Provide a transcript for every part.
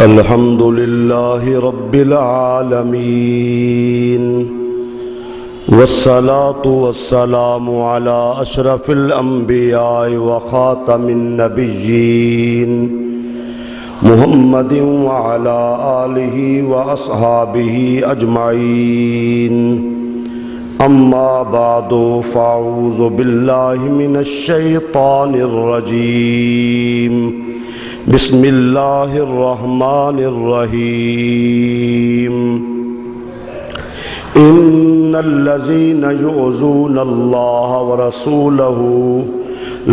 الحمد لله رب العالمين والصلاة والسلام على أشرف الأنبياء وخاتم النبيين محمد وعلى آله وأصحابه أجمعين أما بعد فأعوذ بالله من الشيطان الرجيم بسم اللہ الرحمن الرحیم ان الذین یؤذون اللہ ورسولہ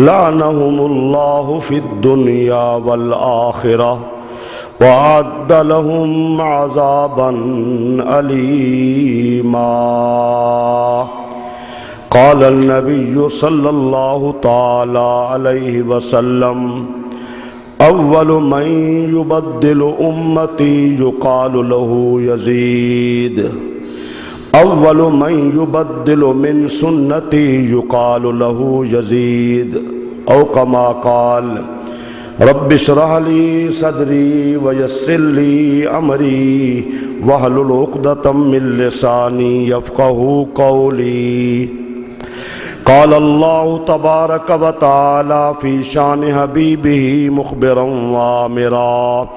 لعنہم اللہ فی الدنیا والآخرہ وأعد لهم عذابا أليما قال النبي صلى الله تعالى عليه وسلم اول من يبدل امتی يقال له يزيد اول من يبدل من سنتی يقال له يزيد او كما قال رب اشرح لي صدري ويسر لي امري واحلل عقدة من لساني يفقهوا قولي قال الله تبارك وتعالى في شان حبيبه مخبرا وآمرا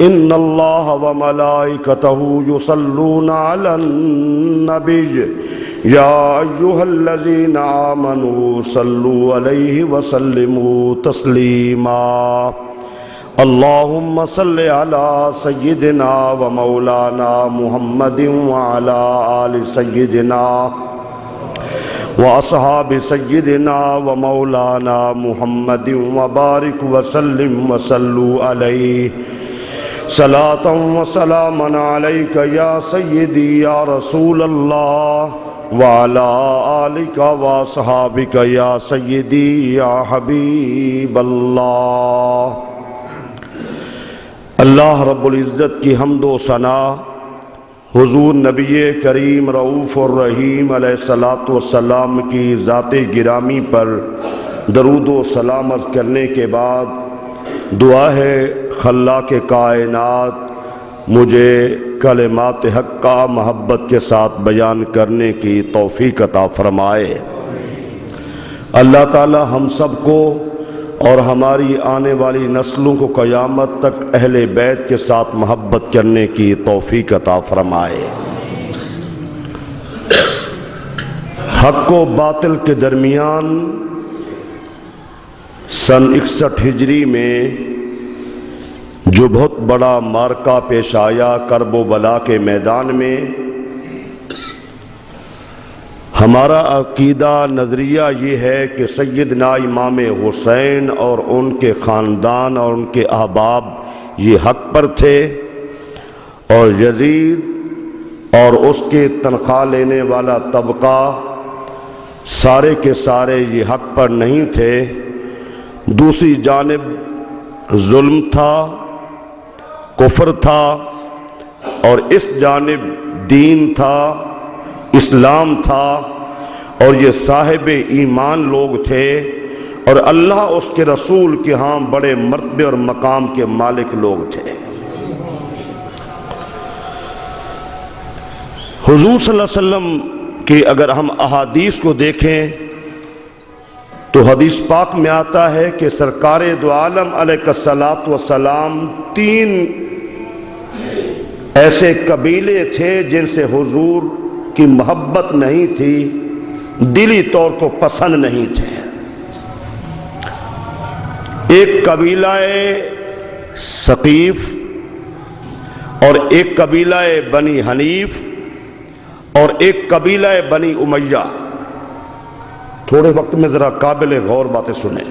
إن الله وملائكته يصلون على النبي يا أيها الذين آمنوا صلوا عليه وسلموا تسليما اللهم صل على سيدنا ومولانا محمد وعلى آل سيدنا وأصحاب سيدنا ومولانا محمد وبارك وسلم وصلوا عليه صلاة وسلاما عليك يا سيدي يا رسول الله وعلى آلك وأصحابك يا سيدي يا حبيب الله اللہ رب العزت کی حمد و ثنا حضور نبی کریم رؤوف الرحیم علیہ الصلاۃ والسلام کی ذات گرامی پر درود و سلام عرض کرنے کے بعد دعا ہے خلاق کائنات مجھے کلمات حق کا محبت کے ساتھ بیان کرنے کی توفیق عطا فرمائے۔ اللہ تعالی ہم سب کو اور ہماری آنے والی نسلوں کو قیامت تک اہل بیت کے ساتھ محبت کرنے کی توفیق عطا فرمائے۔ حق و باطل کے درمیان سن 61 ہجری میں جو بہت بڑا معرکہ پیش آیا کرب و بلا کے میدان میں، ہمارا عقیدہ نظریہ یہ ہے کہ سیدنا امام حسین اور ان کے خاندان اور ان کے احباب یہ حق پر تھے، اور یزید اور اس کے تنخواہ لینے والا طبقہ سارے کے سارے یہ حق پر نہیں تھے۔ دوسری جانب ظلم تھا، کفر تھا، اور اس جانب دین تھا، اسلام تھا، اور یہ صاحب ایمان لوگ تھے، اور اللہ اس کے رسول کے ہاں بڑے مرتبے اور مقام کے مالک لوگ تھے۔ حضور صلی اللہ علیہ وسلم کی اگر ہم احادیث کو دیکھیں تو حدیث پاک میں آتا ہے کہ سرکار دو عالم علیہ الصلاۃ والسلام 3 ایسے قبیلے تھے جن سے حضور کی محبت نہیں تھی، دلی طور کو پسند نہیں تھے۔ ایک قبیلہ ثقیف اور ایک قبیلہ بنی حنیف اور ایک قبیلہ بنی امیہ۔ تھوڑے وقت میں ذرا قابل غور باتیں سنیں۔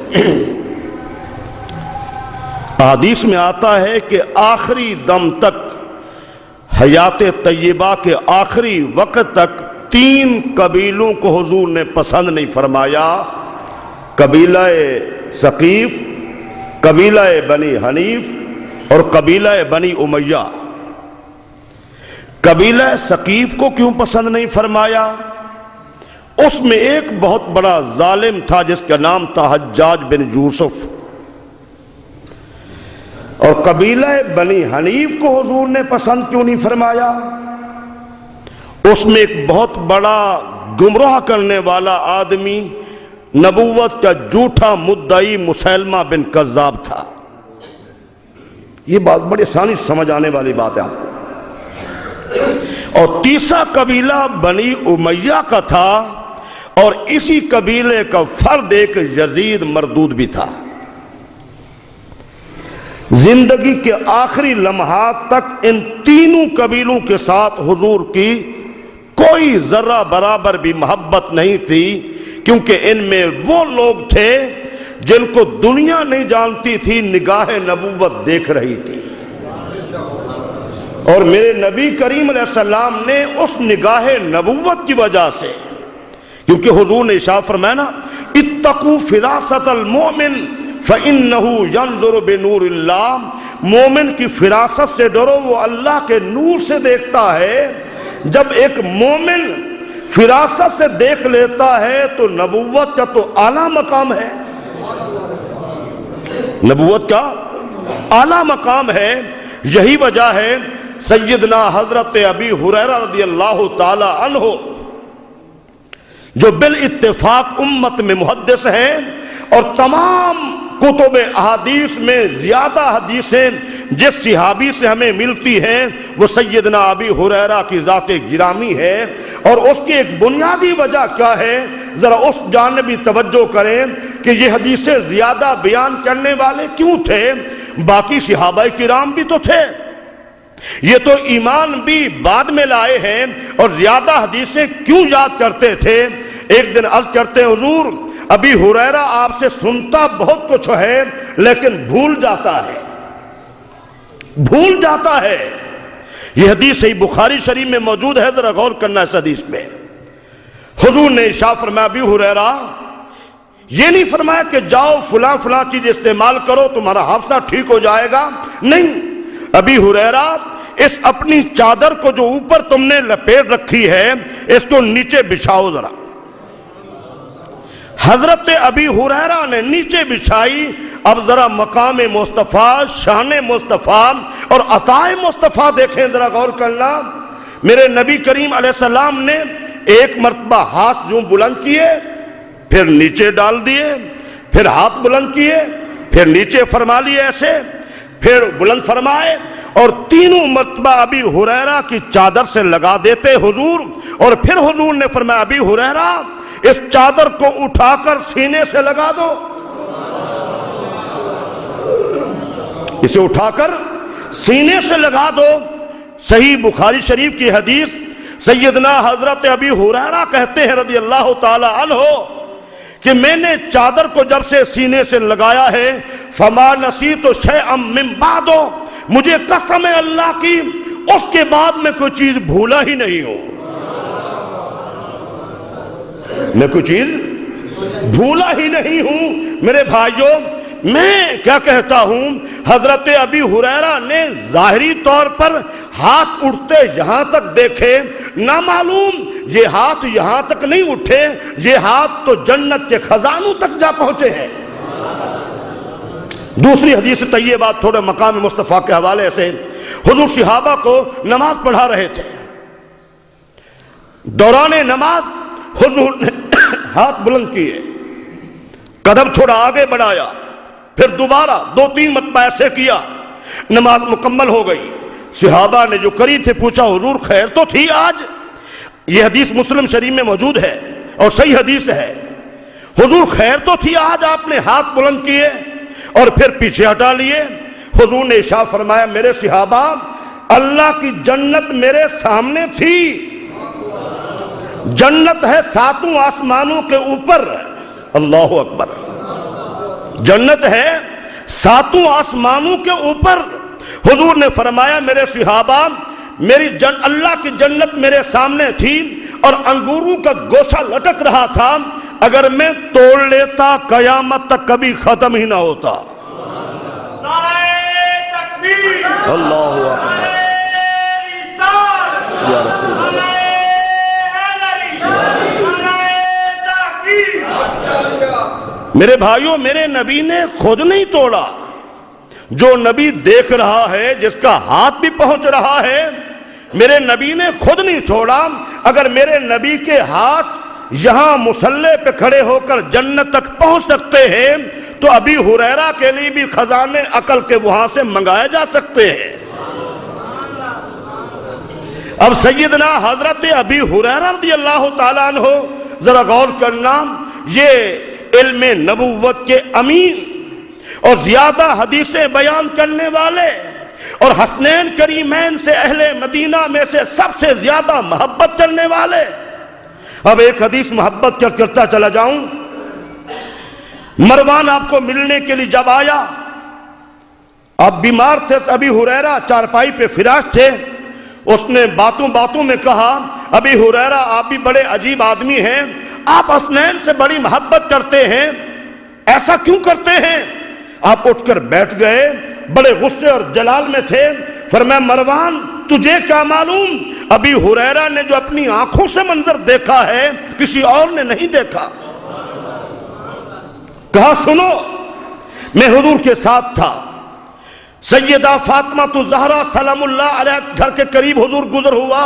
حدیث میں آتا ہے کہ آخری دم تک، حیات طیبہ کے آخری وقت تک 3 قبیلوں کو حضور نے پسند نہیں فرمایا، قبیلہ ثقیف، قبیلہ بنی حنیف اور قبیلہ بنی امیہ۔ قبیلہ ثقیف کو کیوں پسند نہیں فرمایا؟ اس میں ایک بہت بڑا ظالم تھا جس کا نام تھا حجاج بن یوسف۔ اور قبیلہ بنی حنیف کو حضور نے پسند کیوں نہیں فرمایا؟ اس میں ایک بہت بڑا گمراہ کرنے والا آدمی، نبوت کا جھوٹا مدعی مسیلمہ بن کذاب تھا۔ یہ بات بڑی آسانی سے سمجھ آنے والی بات ہے آپ کو۔ اور تیسرا قبیلہ بنی امیہ کا تھا، اور اسی قبیلے کا فرد ایک یزید مردود بھی تھا۔ زندگی کے آخری لمحات تک ان تینوں قبیلوں کے ساتھ حضور کی کوئی ذرہ برابر بھی محبت نہیں تھی، کیونکہ ان میں وہ لوگ تھے جن کو دنیا نہیں جانتی تھی، نگاہ نبوت دیکھ رہی تھی، اور میرے نبی کریم علیہ السلام نے اس نگاہ نبوت کی وجہ سے، کیونکہ حضور نے ارشاد فرمایا نا، اتقوا فراست المؤمن فإنه ينظر بنور اللہ، مومن کی فراست سے ڈرو، وہ اللہ کے نور سے دیکھتا ہے۔ جب ایک مومن فراست سے دیکھ لیتا ہے تو نبوت کا تو اعلیٰ مقام ہے، نبوت کا اعلیٰ مقام ہے۔ یہی وجہ ہے سیدنا حضرت ابی ہریرہ رضی اللہ تعالی عنہ، جو بالاتفاق امت میں محدث ہیں اور تمام کتب احادیث میں زیادہ حدیثیں جس صحابی سے ہمیں ملتی ہیں وہ سیدنا ابی ہریرہ کی ذات گرامی ہے، اور اس کی ایک بنیادی وجہ کیا ہے، ذرا اس جانب بھی توجہ کریں کہ یہ حدیثیں زیادہ بیان کرنے والے کیوں تھے؟ باقی صحابہ کرام بھی تو تھے، یہ تو ایمان بھی بعد میں لائے ہیں، اور زیادہ حدیثیں کیوں یاد کرتے تھے؟ ایک دن عرض کرتے ہیں حضور ابی ہریرہ آپ سے سنتا بہت کچھ ہے لیکن بھول جاتا ہے۔ یہ حدیث صحیح بخاری شریف میں موجود ہے، ذرا غور کرنا اس حدیث میں۔ حضور نے ارشاد فرمایا ابی ہریرہ، یہ نہیں فرمایا کہ جاؤ فلاں فلاں چیز استعمال کرو تمہارا حافظہ ٹھیک ہو جائے گا، نہیں، ابی ہریرہ اس اپنی چادر کو جو اوپر تم نے لپیٹ رکھی ہے اس کو نیچے بچھاؤ ذرا۔ حضرت ابی ہریرہ نے نیچے بچھائی۔ اب ذرا مقام مصطفیٰ، شان مصطفیٰ اور عطا مصطفیٰ دیکھیں، ذرا غور کرنا۔ میرے نبی کریم علیہ السلام نے ایک مرتبہ ہاتھ یوں بلند کیے، پھر نیچے ڈال دیے، پھر ہاتھ بلند کیے، پھر نیچے فرما لیے ایسے، پھر بلند فرمائے، اور تینوں مرتبہ ابی ہریرہ کی چادر سے لگا دیتے حضور، اور پھر حضور نے فرمایا ابی ہریرہ اس چادر کو اٹھا کر سینے سے لگا دو، اسے اٹھا کر سینے سے لگا دو۔ صحیح بخاری شریف کی حدیث، سیدنا حضرت ابی ہریرہ کہتے ہیں رضی اللہ تعالی عنہ کہ میں نے چادر کو جب سے سینے سے لگایا ہے فما نسیت شیئا من بعد، مجھے قسم ہے اللہ کی اس کے بعد میں کوئی چیز بھولا ہی نہیں ہوں، میں کوئی چیز بھولا ہی نہیں ہوں۔ میرے بھائیوں، میں کیا کہتا ہوں، حضرت ابی ہریرہ نے ظاہری طور پر ہاتھ اٹھتے یہاں تک دیکھے، نہ معلوم یہ ہاتھ یہاں تک نہیں اٹھے، یہ ہاتھ تو جنت کے خزانوں تک جا پہنچے ہیں۔ دوسری حدیث طیبہ تھوڑے مقام مصطفیٰ کے حوالے سے، حضور صحابہ کو نماز پڑھا رہے تھے، دوران نماز حضور نے ہاتھ بلند کیے، قدم چھوڑا آگے بڑھایا، پھر دوبارہ 2-3 مرتبہ ایسے کیا، نماز مکمل ہو گئی۔ صحابہ نے جو قریب تھے پوچھا حضور خیر تو تھی آج؟ یہ حدیث مسلم شریف میں موجود ہے اور صحیح حدیث ہے۔ حضور خیر تو تھی آج آپ نے ہاتھ بلند کیے اور پھر پیچھے ہٹا لیے؟ حضور نے ارشاد فرمایا میرے صحابہ، اللہ کی جنت میرے سامنے تھی، جنت ہے 7 آسمانوں کے اوپر، اللہ اکبر، جنت ہے 7 آسمانوں کے اوپر۔ حضور نے فرمایا میرے صحابہ، اللہ کی جنت میرے سامنے تھی اور انگوروں کا گوشہ لٹک رہا تھا، اگر میں توڑ لیتا قیامت تک کبھی ختم ہی نہ ہوتا۔ اللہ اکبر یا رسول اللہ۔ میرے بھائیوں، میرے نبی نے خود نہیں توڑا، جو نبی دیکھ رہا ہے، جس کا ہاتھ بھی پہنچ رہا ہے، میرے نبی نے خود نہیں چھوڑا۔ اگر میرے نبی کے ہاتھ یہاں مصلی پہ کھڑے ہو کر جنت تک پہنچ سکتے ہیں تو ابی ہریرہ کے لیے بھی خزانے عقل کے وہاں سے منگائے جا سکتے ہیں۔ اب سیدنا حضرت ابی ہریرہ رضی اللہ تعالیٰ عنہ ذرا غور کرنا، یہ علم نبوت کے امین اور زیادہ حدیثیں بیان کرنے والے اور حسنین کریمین سے اہل مدینہ میں سے سب سے زیادہ محبت کرنے والے۔ اب ایک حدیث محبت کرتا چلا جاؤں۔ مروان آپ کو ملنے کے لیے جب آیا، آپ بیمار تھے، ابی ہریرہ چارپائی پہ فراش تھے، اس نے باتوں میں کہا، ابی ہریرہ آپ بھی بڑے عجیب آدمی ہیں، آپ حسنین سے بڑی محبت کرتے ہیں، ایسا کیوں کرتے ہیں؟ آپ اٹھ کر بیٹھ گئے، بڑے غصے اور جلال میں تھے۔ فرمایا مروان تجھے کیا معلوم، ابی ہریرہ نے جو اپنی آنکھوں سے منظر دیکھا ہے کسی اور نے نہیں دیکھا۔ کہا سنو، میں حضور کے ساتھ تھا، سیدہ فاطمہ الزہرا سلام اللہ علیہ گھر کے قریب حضور گزر ہوا،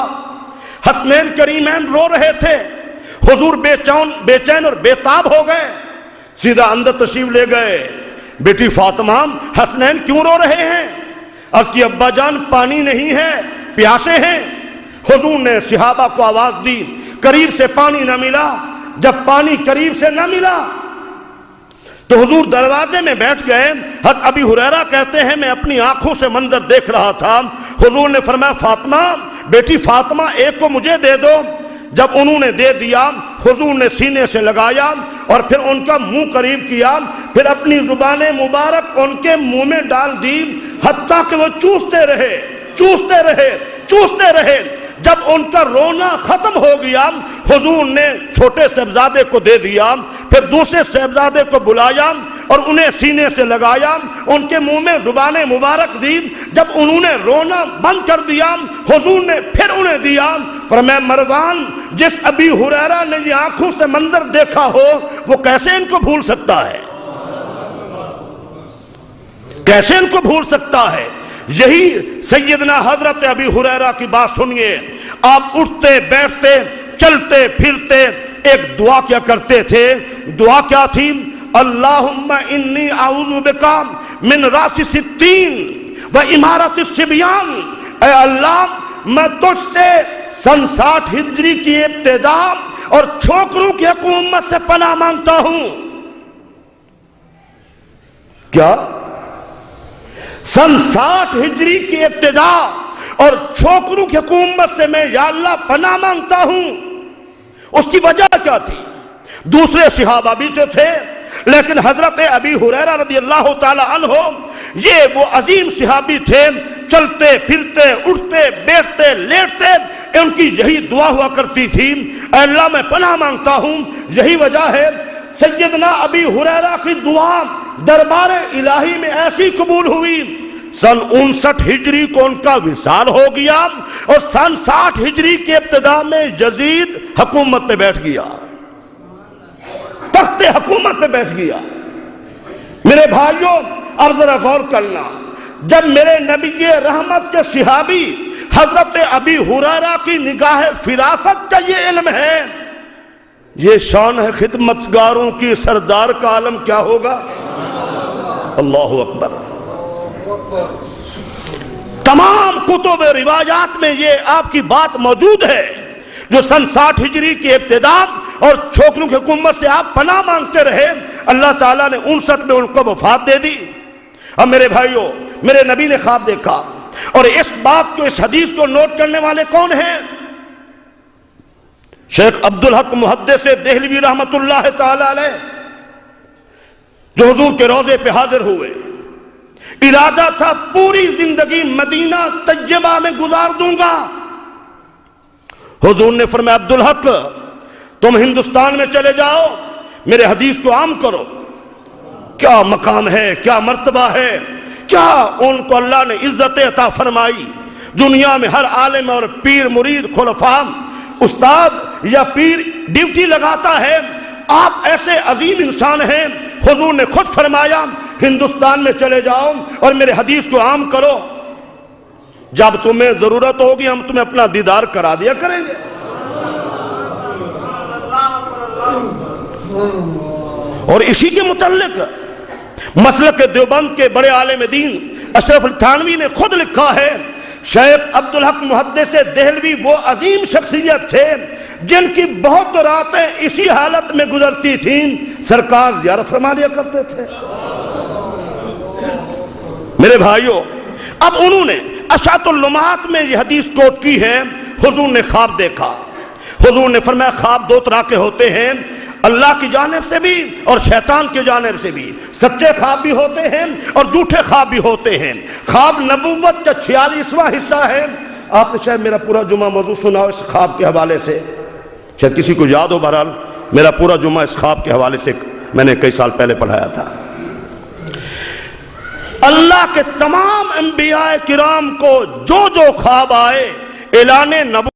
حسنین کریمین رو رہے تھے، حضور بے چین اور بےتاب ہو گئے، سیدھا اندر تشریف لے گئے۔ بیٹی فاطمہ حسنین کیوں رو رہے ہیں؟ عرض کی ابا جان پانی نہیں ہے، پیاسے ہیں۔ حضور نے صحابہ کو آواز دی، قریب سے پانی نہ ملا۔ جب پانی قریب سے نہ ملا تو حضور دروازے میں بیٹھ گئے۔ حضرت ابی ہریرہ کہتے ہیں میں اپنی آنکھوں سے منظر دیکھ رہا تھا، حضور نے فرمایا فاطمہ، بیٹی فاطمہ ایک کو مجھے دے دو۔ جب انہوں نے دے دیا، حضور نے سینے سے لگایا اور پھر ان کا منہ قریب کیا، پھر اپنی زبان مبارک ان کے منہ میں ڈال دی، حتیٰ کہ وہ چوستے رہے۔ جب ان کا رونا ختم ہو گیا، حضور نے چھوٹے صاحبزادے کو دے دیا، پھر دوسرے صاحبزادے کو بلایا اور انہیں سینے سے لگایا، ان کے منہ میں زبان مبارک دی۔ جب انہوں نے رونا بند کر دیا، حضور نے پھر انہیں دیا۔ فرمایا مروان، جس ابی ہریرہ نے یہ آنکھوں سے منظر دیکھا ہو وہ کیسے ان کو بھول سکتا ہے؟ کیسے ان کو بھول سکتا ہے؟ یہی سیدنا حضرت ابی ہریرہ کی بات سنیے۔ آپ اٹھتے بیٹھتے چلتے پھرتے ایک دعا کیا کرتے تھے۔ دعا کیا تھی؟ اللہم انی اعوذ بکا من راس الستین و امارت الصبیان۔ اے اللہ میں تجھ سے سن 60 ہجری کی ابتدا اور چھوکروں کی حکومت سے پناہ مانگتا ہوں۔ کیا؟ سن 60 ہجری کی ابتدا اور چھوکروں کی حکومت سے میں یا اللہ پناہ مانگتا ہوں۔ اس کی وجہ کیا تھی؟ دوسرے صحابہ بھی تو تھے، لیکن حضرت ابی ہریرہ رضی اللہ تعالی عنہ یہ وہ عظیم صحابی تھے، چلتے پھرتے اٹھتے بیٹھتے لیٹتے ان کی یہی دعا ہوا کرتی تھی، اے اللہ میں پناہ مانگتا ہوں۔ یہی وجہ ہے سیدنا ابی ہریرہ کی دعا دربار الہی میں ایسی قبول ہوئی، سن 59 ہجری کو ان کا وصال ہو گیا اور سن 60 ہجری کے ابتدا میں یزید حکومت پہ بیٹھ گیا، تخت حکومت پہ بیٹھ گیا۔ میرے بھائیوں اب ذرا غور کرنا، جب میرے نبی رحمت کے صحابی حضرت ابی ہریرہ کی نگاہ فراست کا یہ علم ہے، یہ شان ہے خدمتگاروں کی، سردار کا عالم کیا ہوگا؟ اللہ اکبر۔ تمام کتب روایات میں یہ آپ کی بات موجود ہے، جو سن 60 ہجری کی ابتدا اور چھوکروں کی حکومت سے آپ پناہ مانگتے رہے، اللہ تعالیٰ نے 59 میں ان کو وفات دے دی۔ اب میرے بھائیوں، میرے نبی نے خواب دیکھا، اور اس بات کو، اس حدیث کو نوٹ کرنے والے کون ہیں؟ شیخ عبدالحق محدث دہلوی رحمت اللہ تعالی علیہ، جو حضور کے روضے پہ حاضر ہوئے۔ ارادہ تھا پوری زندگی مدینہ طیبہ میں گزار دوں گا۔ حضور نے فرمایا عبدالحق تم ہندوستان میں چلے جاؤ، میرے حدیث کو عام کرو۔ کیا مقام ہے، کیا مرتبہ ہے، کیا ان کو اللہ نے عزت عطا فرمائی۔ دنیا میں ہر عالم اور پیر مرید خلفاء استاد یا پیر ڈیوٹی لگاتا ہے، آپ ایسے عظیم انسان ہیں۔ حضور نے خود فرمایا ہندوستان میں چلے جاؤ اور میرے حدیث کو عام کرو، جب تمہیں ضرورت ہوگی ہم تمہیں اپنا دیدار کرا دیا کریں گے۔ اور اسی کے متعلق مسلک دیوبند کے بڑے عالم دین اشرف علی تھانوی نے خود لکھا ہے، شیخ عبدالحق محدث دہلوی وہ عظیم شخصیت تھے جن کی بہت راتیں اسی حالت میں گزرتی تھیں، سرکار زیارت فرما لیا کرتے تھے۔ میرے بھائیوں، اب انہوں نے اشاعت اللمعات میں یہ حدیث کوٹ کی ہے، حضور نے خواب دیکھا۔ حضور نے فرمایا خواب دو طرح کے ہوتے ہیں، اللہ کی جانب سے بھی اور شیطان کی جانب سے بھی۔ سچے خواب بھی ہوتے ہیں اور جھوٹے خواب بھی ہوتے ہیں۔ خواب نبوت کا 46واں حصہ ہے۔ آپ نے شاید میرا پورا جمعہ موضوع سنا ہو اس خواب کے حوالے سے، شاید کسی کو یاد ہو، بہرحال میرا پورا جمعہ اس خواب کے حوالے سے میں نے کئی سال پہلے پڑھایا تھا۔ اللہ کے تمام انبیاء کرام کو جو جو خواب آئے اعلان نبوت